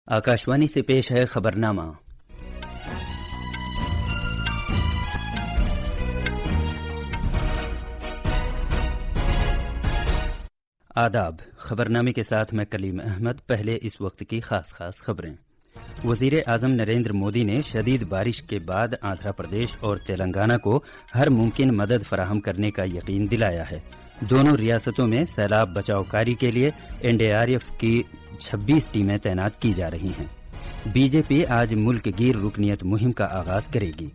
आकाशवाणी से पेश है खबरनामा। आदाब। खबरनामे के साथ मैं कलीम अहमद। पहले इस वक्त की खास खबरें। वजीर आजम नरेंद्र मोदी ने शदीद बारिश के बाद आंध्र प्रदेश और तेलंगाना को हर मुमकिन मदद फराहम करने का यकीन दिलाया है। दोनों रियासतों में सैलाब बचाव कार्य के लिए एनडीआरएफ की 26 टीमें तैनात की जा रही हैं। बीजेपी आज मुल्क गिर रुकनियत मुहिम का आगाज करेगी।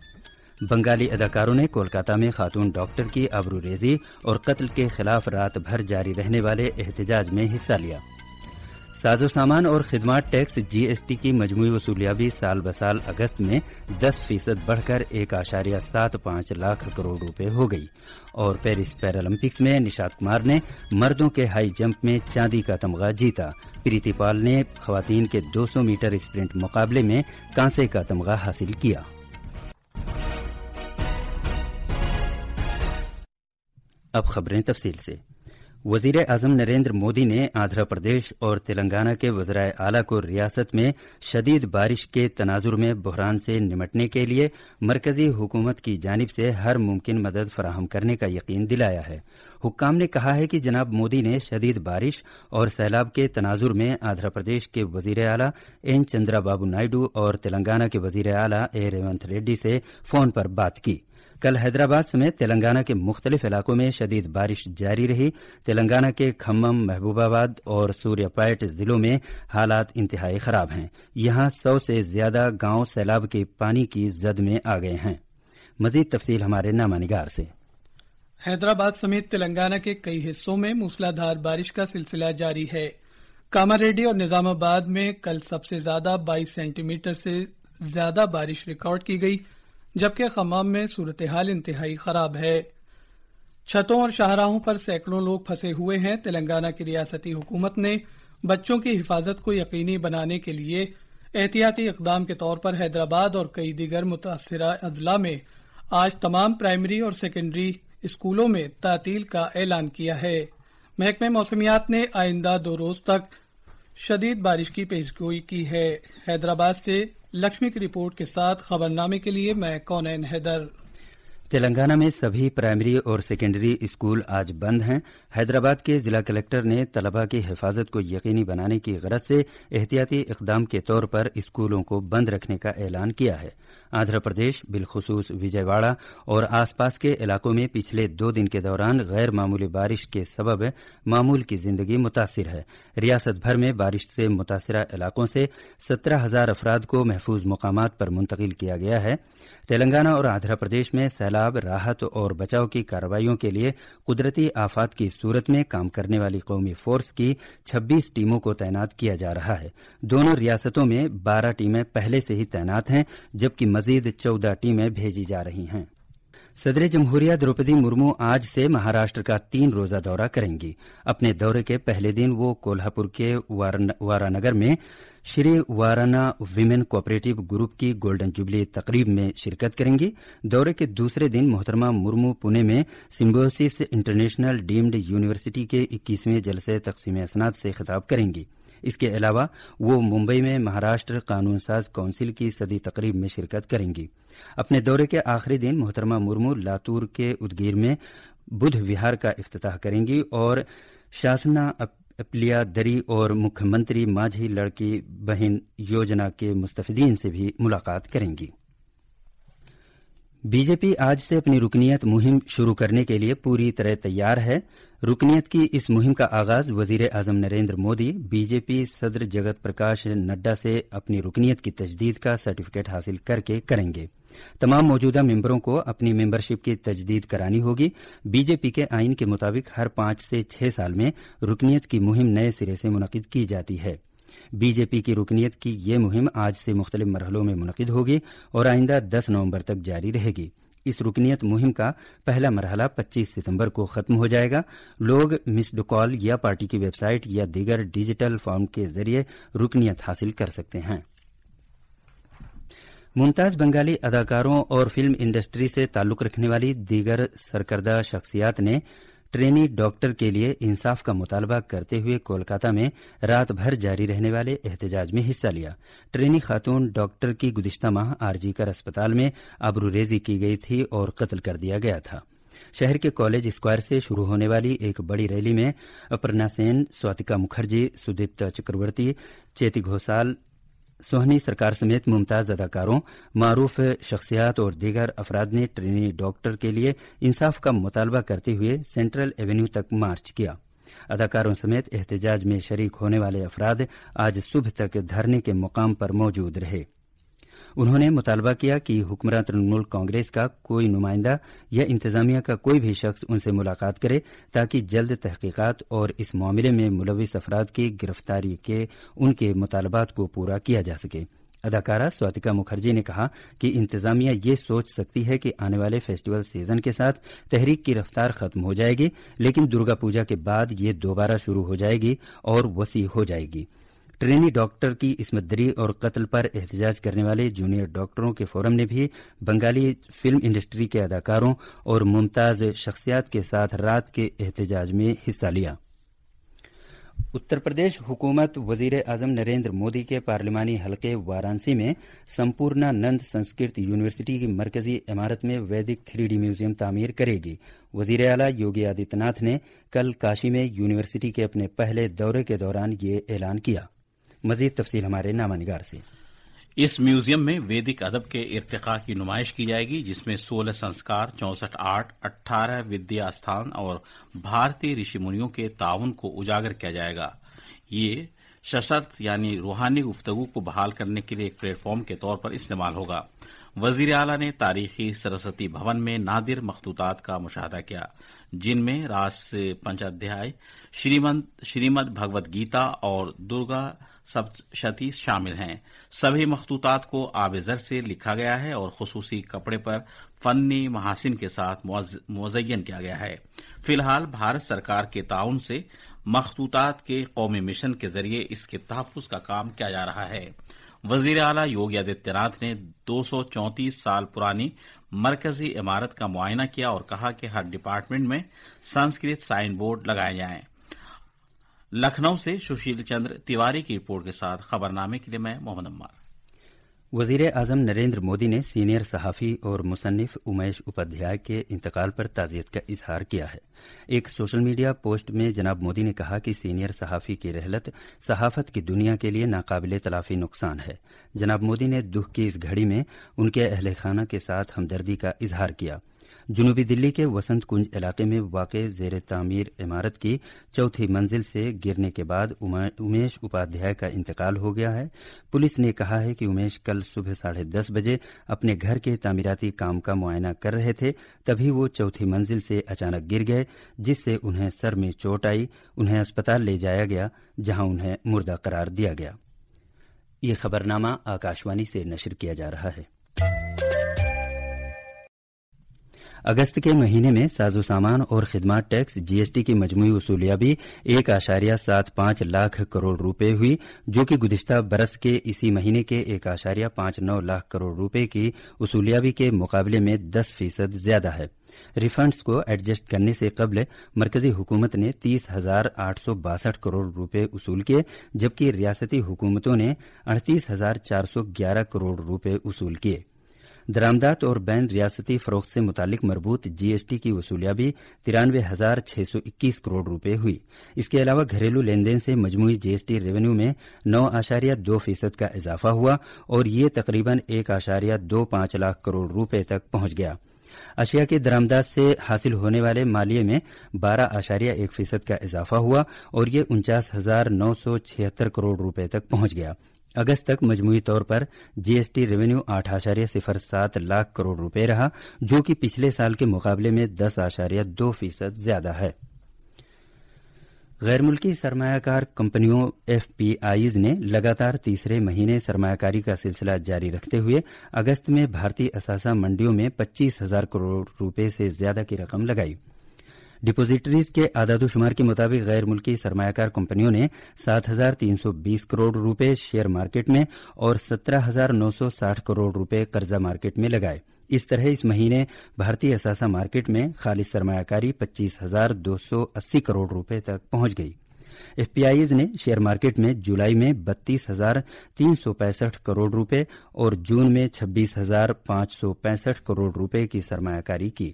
बंगाली अदाकारों ने कोलकाता में खातून डॉक्टर की आबरूरेजी और कत्ल के खिलाफ रात भर जारी रहने वाले एहतजाज में हिस्सा लिया। साजो सामान और खिदमात टैक्स जीएसटी की मजमूई वसूलियाबी साल बसाल अगस्त में 10% बढ़कर 1.75 लाख करोड़ रुपए हो गई। और पेरिस पैरालंपिक्स में निशात कुमार ने मर्दों के हाई जंप में चांदी का तमगा जीता। प्रीति पाल ने खवातीन के 200 मीटर स्प्रिंट मुकाबले में कांसे का तमगा हासिल किया। अब खबरें तफसील से। वजीर आजम नरेंद्र मोदी ने आंध्र प्रदेश और तेलंगाना के वज़राए आला को रियासत में शदीद बारिश के तनाजुर में बहरान से निमटने के लिए मरकजी हुकूमत की जानिब से हर मुमकिन मदद फराहम करने का यकीन दिलाया है। हुक्काम ने कहा है कि जनाब मोदी ने शदीद बारिश और सैलाब के तनाजुर में आंध्र प्रदेश के वज़ीर आला एन चंद्राबाबू नायडू और तेलंगाना के वज़ीर आला ए रेवंत रेड्डी से फोन पर बात की। कल हैदराबाद समेत तेलंगाना के मुख्तलिफ इलाकों में शदीद बारिश जारी रही। तेलंगाना के खम्मम, महबूबाबाद और सूर्यापेट जिलों में हालात इंतहाई खराब हैं। यहां 100 से ज्यादा गांव सैलाब के पानी की जद में आ गए हैं। मजीद तफसील हमारे नामानिगार से। हैदराबाद समेत तेलंगाना के कई हिस्सों में मूसलाधार बारिश का सिलसिला जारी है। कामारेड्डी और निजामाबाद में कल सबसे ज्यादा 22 सेंटीमीटर से ज्यादा बारिश रिकॉर्ड की गई, जबकि खम्माम में सूरत हाल इंतहाई खराब है। छतों और शाहराहों पर सैकड़ों लोग फंसे हुए हैं। तेलंगाना की रियासती हुकूमत ने बच्चों की हिफाजत को यकीनी बनाने के लिए एहतियाती इकदाम के तौर पर हैदराबाद और कई दीगर मुतासिरा अजला में आज तमाम प्राइमरी और सेकेंडरी स्कूलों में तातील का ऐलान किया है। महकमे मौसमियात ने आइंदा 2 रोज तक शदीद बारिश की पेशगोई की है। हैदराबाद से लक्ष्मी की रिपोर्ट के साथ खबरनामे के लिए मैं कौनैन हैदर। तेलंगाना में सभी प्राइमरी और सेकेंडरी स्कूल आज बंद हैं। हैदराबाद के जिला कलेक्टर ने तलबा की हिफाजत को यकीनी बनाने की गरज से एहतियाती इकदाम के तौर पर स्कूलों को बंद रखने का ऐलान किया है। आंध्र प्रदेश बिलखुसूस विजयवाड़ा और आसपास के इलाकों में पिछले 2 दिन के दौरान गैर मामूली बारिश के सबब मामूल की जिंदगी मुतासिर है। रियासत भर में बारिश से मुतासिरा इलाकों से 17,000 अफराद को महफूज मकामात पर मुंतकिल किया गया है। तेलंगाना और आंध्र प्रदेश में सैलाब, राहत और बचाव की कार्रवाइयों के लिए कुदरती आफात की सूरत में काम करने वाली कौमी फोर्स की 26 टीमों को तैनात किया जा रहा है। दोनों रियासतों में 12 टीमें पहले से ही तैनात हैं, जबकि मजीद 14 टीमें भेजी जा रही हैं। सदर जमहूरिया द्रौपदी मुर्मू आज से महाराष्ट्र का 3 रोजा दौरा करेंगी। अपने दौरे के पहले दिन वो कोल्हापुर के वारानगर में श्री वाराना विमेन कोऑपरेटिव ग्रुप की गोल्डन जुबली तकरीब में शिरकत करेंगी। दौरे के दूसरे दिन मोहतरमा मुर्मू पुणे में सिम्बोसिस इंटरनेशनल डीम्ड यूनिवर्सिटी के 21वें जलसे तकसीम असनाद से खिताब करेंगी। इसके अलावा वो मुंबई में महाराष्ट्र कानून साज काउंसिल की सदी तकरीब में शिरकत करेंगी। अपने दौरे के आखिरी दिन मोहतरमा मुर्मू लातूर के उदगीर में बुद्ध विहार का इफ्तिताह करेंगी और शासना अपलिया दरी और मुख्यमंत्री माझी लड़की बहन योजना के मुस्तफिदीन से भी मुलाकात करेंगी। बीजेपी आज से अपनी रुकनियत मुहिम शुरू करने के लिए पूरी तरह तैयार है। रुकनियत की इस मुहिम का आगाज वजीर आजम नरेंद्र मोदी बीजेपी सदर जगत प्रकाश नड्डा से अपनी रुकनियत की तजदीद का सर्टिफिकेट हासिल करके करेंगे। तमाम मौजूदा मेंबरों को अपनी मेंबरशिप की तजदीद करानी होगी। बीजेपी के आइन के मुताबिक हर 5 से 6 साल में रुकनियत की मुहिम नए सिरे से मुनक्किद की जाती है। बीजेपी की रुकनियत की ये मुहिम आज से मुख्तलिफ मरहलों में मुनक्किद होगी और आइंदा 10 नवंबर तक जारी रहेगी। इस रुकनियत मुहिम का पहला मरहला 25 सितंबर को खत्म हो जाएगा। लोग मिस्ड कॉल या पार्टी की वेबसाइट या दीगर डिजिटल फॉर्म के जरिए रुकनियत हासिल कर सकते हैं। मुमताज बंगाली अदाकारों और फिल्म इंडस्ट्री से ताल्लुक रखने वाली दीगर सरकर्दा शख्सियात ने ट्रेनी डॉक्टर के लिए इंसाफ का मुतालबा करते हुए कोलकाता में रात भर जारी रहने वाले एहतजाज में हिस्सा लिया। ट्रेनी खातून डॉक्टर की गुज़िश्ता माह आरजीकर अस्पताल में आबरूरेजी की गई थी और कत्ल कर दिया गया था। शहर के कॉलेज स्क्वायर से शुरू होने वाली एक बड़ी रैली में अपर्णा सेन, स्वातिका मुखर्जी, सुदीप्ता चक्रवर्ती, चेती घोषाल, सोहनी सरकार समेत मुमताज अदाकारों, मारूफ शख्सियात और दीगर अफराद ने ट्रेनी डॉक्टर के लिए इंसाफ का मुतालबा करते हुए सेंट्रल एवेन्यू तक मार्च किया। अदाकारों समेत एहतजाज में शरीक होने वाले अफराद आज सुबह तक धरने के मुकाम पर मौजूद रहे। उन्होंने मुतालबा किया कि हुक्मरान तृणमूल कांग्रेस का कोई नुमाइंदा या इंतजामिया का कोई भी शख्स उनसे मुलाकात करे ताकि जल्द तहकीकात और इस मामले में मुलविस अफराद की गिरफ्तारी के उनके मुतालबात को पूरा किया जा सके। अदाकारा स्वातिका मुखर्जी ने कहा कि इंतजामिया ये सोच सकती है कि आने वाले फेस्टिवल सीजन के साथ तहरीक की रफ्तार खत्म हो जाएगी, लेकिन दुर्गा पूजा के बाद ये दोबारा शुरू हो जाएगी और वसी हो जाएगी। ट्रेनी डॉक्टर की इस्मत दरी और कत्ल पर एहतजाज करने वाले जूनियर डॉक्टरों के फोरम ने भी बंगाली फिल्म इंडस्ट्री के अदाकारों और मुमताज शख्सियात के साथ रात के एहतजाज में हिस्सा लिया। उत्तर प्रदेश हुकूमत वजीर आजम नरेंद्र मोदी के पार्लिमानी हलके वाराणसी में संपूर्णानंद संस्कृत यूनिवर्सिटी की मरकजी इमारत में वैदिक 3D म्यूजियम तामीर करेगी। वजीर आला योगी आदित्यनाथ ने कल काशी में यूनिवर्सिटी के अपने पहले दौरे के दौरान ये ऐलान किया। मजीद तफसील हमारे नामानिगार से। इस म्यूजियम में वैदिक अदब के इर्तिका की नुमाइश की जाएगी, जिसमें 16 संस्कार, 64 आर्ट, 18 विद्या स्थान और भारतीय ऋषि मुनियों के ताउन को उजागर किया जाएगा। ये सशर्त यानी रूहानी गुफ्तगू को बहाल करने के लिए एक प्लेटफॉर्म के तौर पर इस्तेमाल होगा। वजीर आला ने तारीखी सरस्वती भवन में नादिर मखतूतात का मुशाहदा किया, जिनमें रास पंचाध्याय, श्रीमद भगवद गीता और दुर्गा सप्तशती शामिल हैं। सभी मखतूतात को आब-ए-ज़र से लिखा गया है और खुसूसी कपड़े पर फन्नी महासिन के साथ मुज़य्यन किया गया है। फिलहाल भारत सरकार के ताउन से मखतूतात के कौमी मिशन के जरिए इसके तहफ़्फ़ुज़ का काम किया जा रहा है। वजीर आला योगी आदित्यनाथ ने 234 साल पुरानी मरकजी इमारत का मुआयना किया और कहा कि हर डिपार्टमेंट में संस्कृत साइन बोर्ड लगाए जाएं। लखनऊ से सुशील चंद्र तिवारी की रिपोर्ट के साथ खबरनामे के लिए मैं मोहम्मद अम्मार। वजीर आजम नरेंद्र मोदी ने सीनियर सहाफ़ी और मुसन्निफ उमेश उपाध्याय के इंतकाल पर ताज़ियत का इजहार किया है। एक सोशल मीडिया पोस्ट में जनाब मोदी ने कहा कि सीनियर सहाफ़ी की रहलत सहाफ़त की दुनिया के लिए नाकाबिले तलाफी नुकसान है। जनाब मोदी ने दुख की इस घड़ी में उनके अहले खाना के साथ हमदर्दी का इजहार किया। जनूबी दिल्ली के वसंत कुंज इलाके में वाक़ ज़ेर तामीर इमारत की चौथी मंजिल से गिरने के बाद उमेश उपाध्याय का इंतकाल हो गया है। पुलिस ने कहा है कि उमेश कल सुबह 10:30 बजे अपने घर के तामीराती काम का मुआयना कर रहे थे, तभी वो चौथी मंजिल से अचानक गिर गए, जिससे उन्हें सर में चोट आई। उन्हें अस्पताल ले जाया गया, जहां उन्हें मुर्दा करार दिया गया। ये खबरनामा आकाशवाणी से नशर किया जा रहा है। अगस्त के महीने में साजो सामान और खिदमात टैक्स जीएसटी की मजमूई वसूलियाबी 1.75 लाख करोड़ रुपए हुई, जो कि गुज़िश्ता बरस के इसी महीने के 1.59 लाख करोड़ रुपए की वसूलियाबी के मुकाबले में 10% ज्यादा है। रिफंड्स को एडजस्ट करने से कबल मरकजी हुकूमत ने 30,862 करोड़ रुपए वसूल किए, जबकि रियासती हुकूमतों ने 38,411 करोड़ रुपए वसूल किए। दरामदात और बैन रियासती फरोख्त से मुतालिक मरबूत जीएसटी की वसूलियाबी 93,621 करोड़ रुपए हुई। इसके अलावा घरेलू लेन देन से मजमूई जीएसटी रेवेन्यू में 9.2% का इजाफा हुआ और ये तकरीबन 1.25 लाख करोड़ रुपए तक पहुंच गया। अशिया के दरामदात से हासिल होने वाले मालिये में 12.1% का इजाफा हुआ और ये 49,976 करोड़ रुपए तक पहुंच गया। अगस्त तक मजमूई तौर पर जीएसटी रेवेन्यू 8.07 लाख करोड़ रुपए रहा, जो कि पिछले साल के मुकाबले में 10.2% ज्यादा है। गैर मुल्की सरमायाकार कंपनियों एफपीआईज ने लगातार तीसरे महीने सरमायाकारी का सिलसिला जारी रखते हुए अगस्त में भारतीय असासा मंडियों में 25,000 करोड़ रुपए से ज्यादा की रकम लगाई। डिपोजिटरीज के आदादोशुमार के मुताबिक गैर मुल्की सरमाया कार कंपनियों ने 7,320 करोड़ रुपए शेयर मार्केट में और 17,960 करोड़ रुपए कर्जा मार्केट में लगाए। इस तरह इस महीने भारतीय असासा मार्केट में खालिज सरमायाकारी 25,280 करोड़ रुपए तक पहुंच गई। एफपीआईज ने शेयर मार्केट में जुलाई में 32,365 करोड़ रुपए और जून में 26,565 करोड़ रुपए की सरमायाकारी की।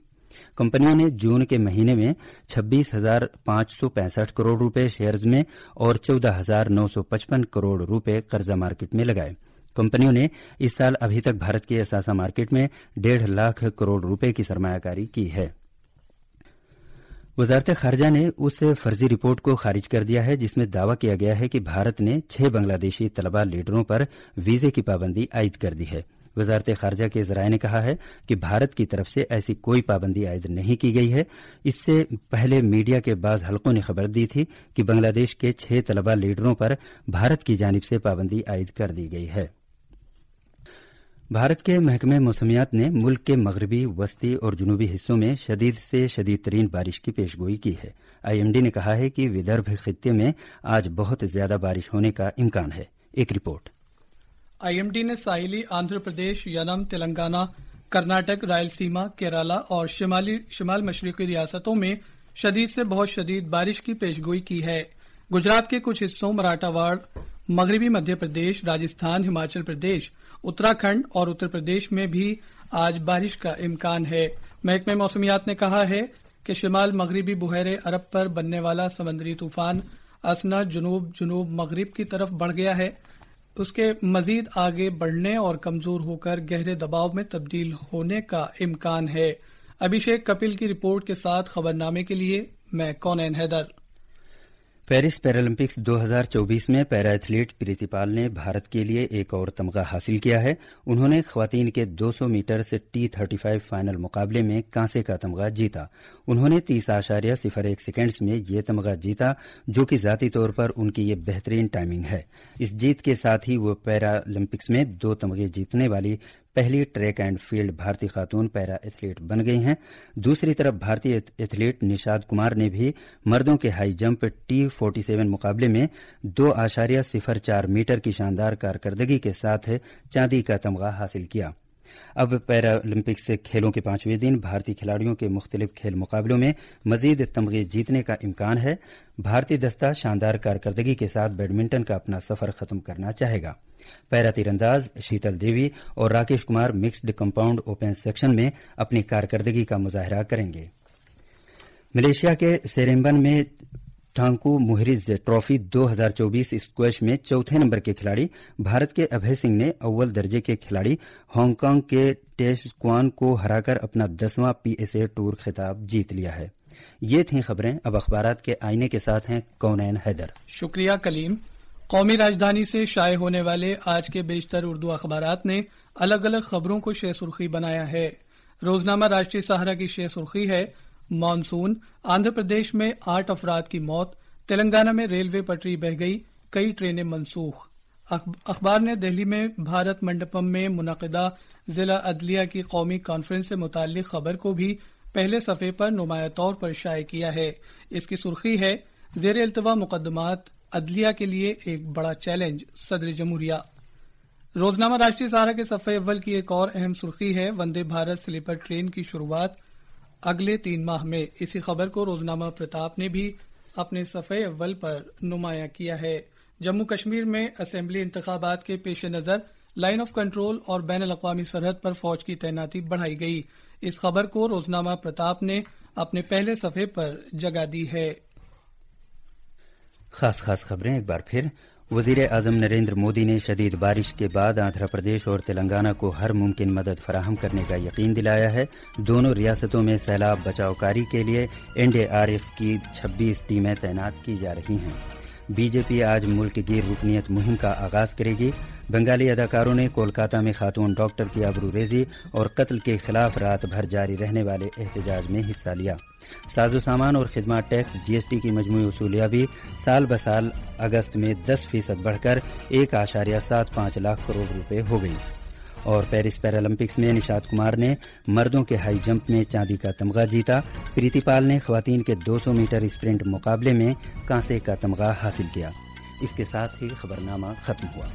कंपनियों ने जून के महीने में 26,565 करोड़ रुपए शेयर्स में और 14,955 करोड़ रुपए कर्जा मार्केट में लगाए। कंपनियों ने इस साल अभी तक भारत के असासा मार्केट में 1.5 लाख करोड़ रुपए की सरमायाकारी की है। वजारत खारजा ने उस फर्जी रिपोर्ट को खारिज कर दिया है जिसमें दावा किया गया है कि भारत ने 6 बांग्लादेशी तलबा लीडरों पर वीजे की पाबंदी आयद कर दी है। वजारत खारजा के जराये ने कहा है कि भारत की तरफ से ऐसी कोई पाबंदी आयद नहीं की गई है। इससे पहले मीडिया के बाज़ हलकों ने खबर दी थी कि बांग्लादेश के 6 तलबा लीडरों पर भारत की जानिब से पाबंदी आयद कर दी गई है। भारत के महकमे मौसमियात ने मुल्क के मगरबी, वस्ती और जनूबी हिस्सों में शदीद से शदीद तरीन बारिश की पेशगोई की है। आईएमडी ने कहा है कि विदर्भ खित्ते में आज बहुत ज्यादा बारिश होने का इम्कान है। एक रिपोर्ट। आईएमडी ने साहिली आंध्र प्रदेश, यनम, तेलंगाना, कर्नाटक, रायलसीमा, केरला और शिमाल मशरकी रियासतों में शदीद से बहुत शदीद बारिश की पेशगोई की है। गुजरात के कुछ हिस्सों, मराठावाड़, मगरबी मध्य प्रदेश, राजस्थान, हिमाचल प्रदेश, उत्तराखंड और उत्तर प्रदेश में भी आज बारिश का इम्कान है। महकमे मौसमियात ने कहा है कि शिमाल मगरबी बुहैरे अरब पर बनने वाला समंदरी तूफान असना जुनूब मगरिब की तरफ बढ़ गया है। उसके मजीद आगे बढ़ने और कमजोर होकर गहरे दबाव में तब्दील होने का इम्कान है। अभिषेक कपिल की रिपोर्ट के साथ खबरनामे के लिए मैं कौनैन हैदर। पेरिस पैरालंपिक्स 2024 में पैरा एथलीट प्रीति पाल ने भारत के लिए एक और तमगा हासिल किया है। उन्होंने खवातीन के 200 मीटर से T35 फाइनल मुकाबले में कांसे का तमगा जीता। उन्होंने 30.01 सेकेंड्स में ये तमगा जीता, जो कि जाती तौर पर उनकी ये बेहतरीन टाइमिंग है। इस जीत के साथ ही वो पैरालंपिक्स में 2 तमगे जीतने वाली पहली ट्रैक एंड फील्ड भारतीय खातून पैरा एथलीट बन गई हैं। दूसरी तरफ भारतीय एथलीट निषाद कुमार ने भी मर्दों के हाई जंप T47 मुकाबले में 2.04 मीटर की शानदार कारकर्दगी के साथ चांदी का तमगा हासिल किया। अब पैरालंपिक्स खेलों के 5वें दिन भारतीय खिलाड़ियों के मुख्तलिफ खेल मुकाबलों में मजीद तमगे जीतने का इम्कान है। भारतीय दस्ता शानदार कारकर्दगी के साथ बैडमिंटन का अपना सफर खत्म करना चाहेगा। पैरा तीरंदाज शीतल देवी और Rakesh Kumar mixed compound open section में अपनी कारकर्दगी का मुजाहरा करेंगे। मलेशिया के सेरेम्बन में टांकू मुहरिज ट्रॉफी 2024 स्क्वैश में चौथे नंबर के खिलाड़ी भारत के अभय सिंह ने अव्वल दर्जे के खिलाड़ी हांगकांग के टेस क्वान को हराकर अपना 10वां PSA टूर खिताब जीत लिया है। ये थी खबरें। अब अखबारात के आईने के साथ हैं कौनैन हैदर। शुक्रिया कलीम। कौमी राजधानी से शाये होने वाले आज के बेशतर उर्दू अखबारात ने अलग अलग खबरों को शेर सुर्खी बनाया है। रोजनामा राष्ट्रीय सहारा की शेर सुर्खी है मानसून, आंध्र प्रदेश में 8 अफराद की मौत, तेलंगाना में रेलवे पटरी बह गई, कई ट्रेनें मनसूख। अखबार ने दिल्ली में भारत मंडपम में मुनक़िदा जिला अदलिया की कौमी कॉन्फ्रेंस से मुताल्लिक खबर को भी पहले सफ़े पर नुमाया तौर पर शाये किया है। इसकी सुर्खी है ज़ेरे इल्तवा मुकदमात अदलिया के लिए एक बड़ा चैलेंज, सदर जमहूरिया। रोजनामा राष्ट्रीय सहारा के सफ़े अव्वल की एक और अहम सुर्खी है वंदे भारत स्लीपर ट्रेन की शुरुआत अगले 3 माह में। इसी खबर को रोजनामा प्रताप ने भी अपने सफ़े अव्वल पर नुमाया किया है। जम्मू कश्मीर में असेंबली इंतखाबात के पेश नज़र लाइन ऑफ कंट्रोल और बैन अल-अक़वामी सरहद पर फौज की तैनाती बढ़ाई गई। इस खबर को रोजनामा प्रताप ने अपने पहले सफ़े पर जगह दी है। खास खबरें एक बार फिर। वजीर आजम नरेंद्र मोदी ने शदीद बारिश के बाद आंध्र प्रदेश और तेलंगाना को हर मुमकिन मदद फराहम करने का यकीन दिलाया है। दोनों रियासतों में सैलाब बचावकारी के लिए NDRF की 26 टीमें तैनात की जा रही हैं। बीजेपी आज मुल्क गिर रुकनीयत मुहिम का आगाज करेगी। बंगाली अदाकारों ने कोलकाता में खातून डॉक्टर की आबरूरेजी और कत्ल के खिलाफ रात भर जारी रहने वाले एहतजाज में हिस्सा लिया। साजो सामान और खिदमत टैक्स GST की मजमूई वसूलियाँ भी साल बसाल अगस्त में 10% बढ़कर 1.75 लाख करोड़ रुपए हो गई। اور پیرس پیرالمپکس میں نشاد کمار نے مردوں کے ہائی جمپ میں چاندی کا تمغہ جیتا۔ پریتی پال نے خواتین کے 200 میٹر اسپرنٹ مقابلے میں کانسے کا تمغہ حاصل کیا۔ اس کے ساتھ ہی خبرنامہ ختم ہوا۔